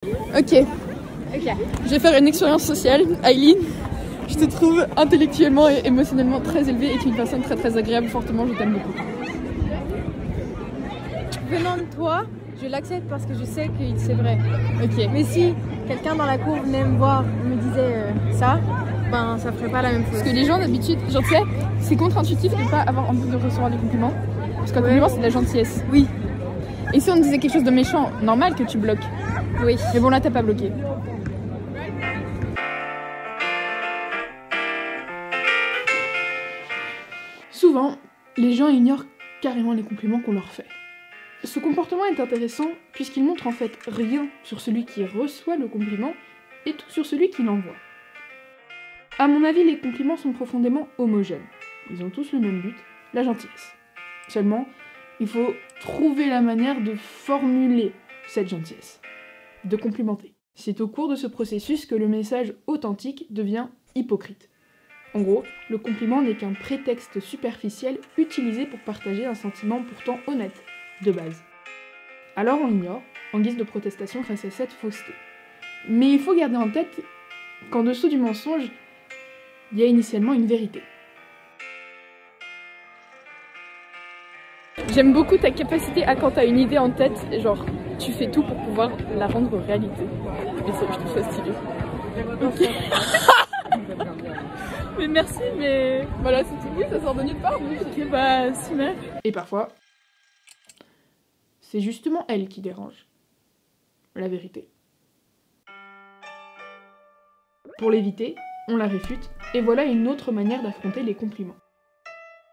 Ok. Je vais faire une expérience sociale. Aileen, je te trouve intellectuellement et émotionnellement très élevée et tu es une personne très très agréable. Fortement, je t'aime beaucoup. Venant de toi, je l'accepte parce que je sais que c'est vrai. Ok. Mais si quelqu'un dans la cour venait me voir et me disait ça, ben ça ferait pas la même chose. Parce que les gens d'habitude, genre tu sais, c'est contre-intuitif de pas avoir envie de recevoir des compliments. Parce qu'un compliment c'est de la gentillesse. Oui. Et si on te disait quelque chose de méchant, normal que tu bloques. Oui. Mais bon là t'as pas bloqué. Souvent, les gens ignorent carrément les compliments qu'on leur fait. Ce comportement est intéressant puisqu'il montre en fait rien sur celui qui reçoit le compliment et tout sur celui qui l'envoie. À mon avis, les compliments sont profondément homogènes. Ils ont tous le même but, la gentillesse. Seulement, il faut trouver la manière de formuler cette gentillesse, de complimenter. C'est au cours de ce processus que le message authentique devient hypocrite. En gros, le compliment n'est qu'un prétexte superficiel utilisé pour partager un sentiment pourtant honnête, de base. Alors on l'ignore, en guise de protestation face à cette fausseté. Mais il faut garder en tête qu'en dessous du mensonge, il y a initialement une vérité. J'aime beaucoup ta capacité à quand t'as une idée en tête, genre tu fais tout pour pouvoir la rendre réalité. Et ça, je trouve ça stylé. Ok. Mais merci, mais voilà, c'est tout, oui, ça sort de nulle part. Donc... Ok, bah, super. Et parfois, c'est justement elle qui dérange. La vérité. Pour l'éviter, on la réfute, et voilà une autre manière d'affronter les compliments.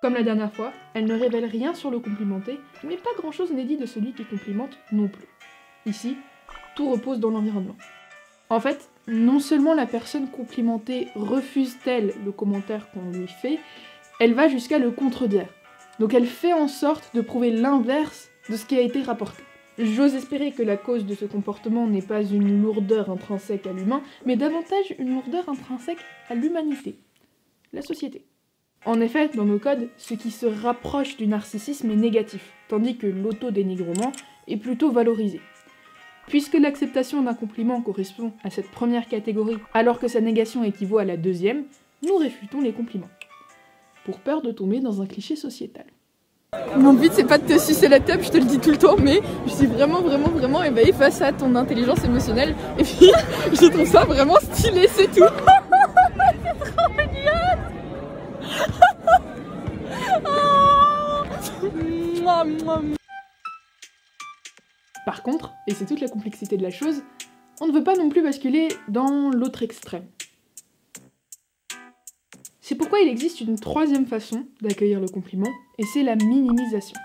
Comme la dernière fois, elle ne révèle rien sur le complimenté, mais pas grand-chose n'est dit de celui qui complimente non plus. Ici, tout repose dans l'environnement. En fait, non seulement la personne complimentée refuse-t-elle le commentaire qu'on lui fait, elle va jusqu'à le contredire. Donc elle fait en sorte de prouver l'inverse de ce qui a été rapporté. J'ose espérer que la cause de ce comportement n'est pas une lourdeur intrinsèque à l'humain, mais davantage une lourdeur intrinsèque à l'humanité, la société. En effet, dans nos codes, ce qui se rapproche du narcissisme est négatif, tandis que l'autodénigrement est plutôt valorisé. Puisque l'acceptation d'un compliment correspond à cette première catégorie, alors que sa négation équivaut à la deuxième, nous réfutons les compliments. Pour peur de tomber dans un cliché sociétal. Mon but c'est pas de te sucer la tête, je te le dis tout le temps, mais je suis vraiment ébahie face à ton intelligence émotionnelle. Et puis, je trouve ça vraiment stylé, c'est tout. C'est trop mignonne. Par contre, et c'est toute la complexité de la chose, on ne veut pas non plus basculer dans l'autre extrême. C'est pourquoi il existe une troisième façon d'accueillir le compliment, et c'est la minimisation.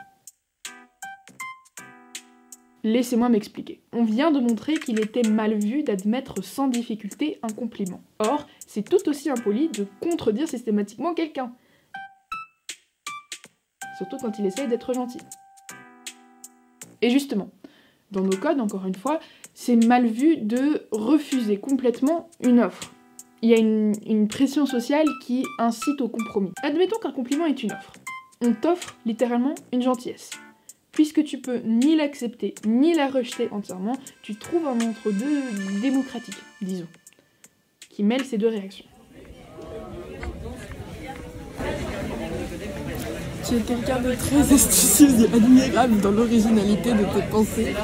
Laissez-moi m'expliquer. On vient de montrer qu'il était mal vu d'admettre sans difficulté un compliment. Or, c'est tout aussi impoli de contredire systématiquement quelqu'un. Surtout quand il essaye d'être gentil. Et justement, dans nos codes, encore une fois, c'est mal vu de refuser complètement une offre. Il y a une pression sociale qui incite au compromis. Admettons qu'un compliment est une offre. On t'offre littéralement une gentillesse. Puisque tu peux ni l'accepter, ni la rejeter entièrement, tu trouves un entre-deux démocratique, disons, qui mêle ces deux réactions. Tu es quelqu'un de très astucieux et admirable dans l'originalité de tes pensées.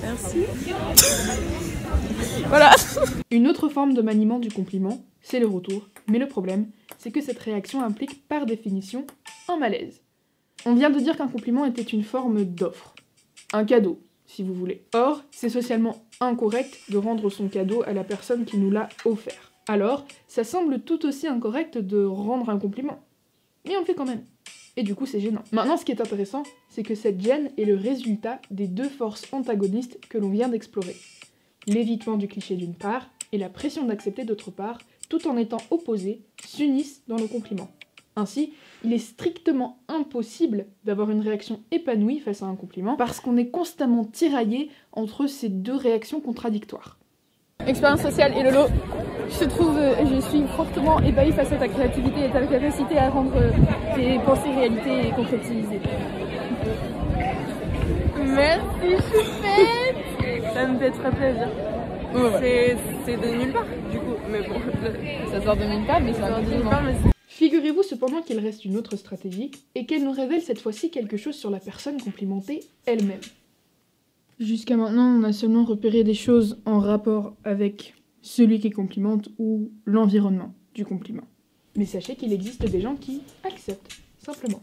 Merci. Voilà. Une autre forme de maniement du compliment, c'est le retour. Mais le problème, c'est que cette réaction implique par définition un malaise. On vient de dire qu'un compliment était une forme d'offre. Un cadeau, si vous voulez. Or, c'est socialement incorrect de rendre son cadeau à la personne qui nous l'a offert. Alors, ça semble tout aussi incorrect de rendre un compliment. Mais on le fait quand même. Et du coup, c'est gênant. Maintenant, ce qui est intéressant, c'est que cette gêne est le résultat des deux forces antagonistes que l'on vient d'explorer. L'évitement du cliché d'une part, et la pression d'accepter d'autre part, tout en étant opposés, s'unissent dans le compliment. Ainsi, il est strictement impossible d'avoir une réaction épanouie face à un compliment, parce qu'on est constamment tiraillé entre ces deux réactions contradictoires. Expérience sociale et Lolo, je suis fortement ébahie face à ta créativité et ta capacité à rendre tes pensées réalité et concrétiser. Merci choupette. Ça me fait très plaisir. C'est de nulle part du coup, mais bon, Ça sort de nulle part, mais c'est un compliment. Figurez-vous cependant qu'il reste une autre stratégie et qu'elle nous révèle cette fois-ci quelque chose sur la personne complimentée elle-même. Jusqu'à maintenant, on a seulement repéré des choses en rapport avec celui qui complimente ou l'environnement du compliment. Mais sachez qu'il existe des gens qui acceptent, simplement.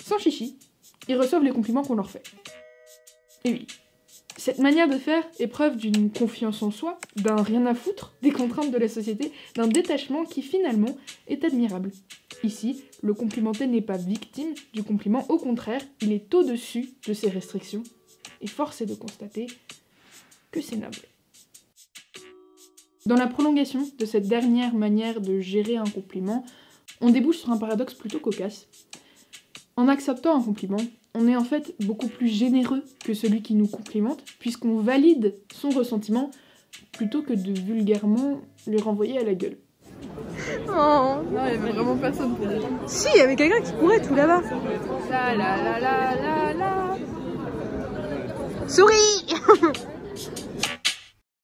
Sans chichi, ils reçoivent les compliments qu'on leur fait. Et oui, cette manière de faire est preuve d'une confiance en soi, d'un rien à foutre des contraintes de la société, d'un détachement qui finalement est admirable. Ici, le complimenté n'est pas victime du compliment, au contraire, il est au-dessus de ses restrictions, et force est de constater que c'est noble. Dans la prolongation de cette dernière manière de gérer un compliment, on débouche sur un paradoxe plutôt cocasse. En acceptant un compliment, on est en fait beaucoup plus généreux que celui qui nous complimente, puisqu'on valide son ressentiment plutôt que de vulgairement lui renvoyer à la gueule. Oh. Non, il n'y avait vraiment personne pour dire. Si, il y avait quelqu'un qui courait tout là-bas. La la la la la la. Souris.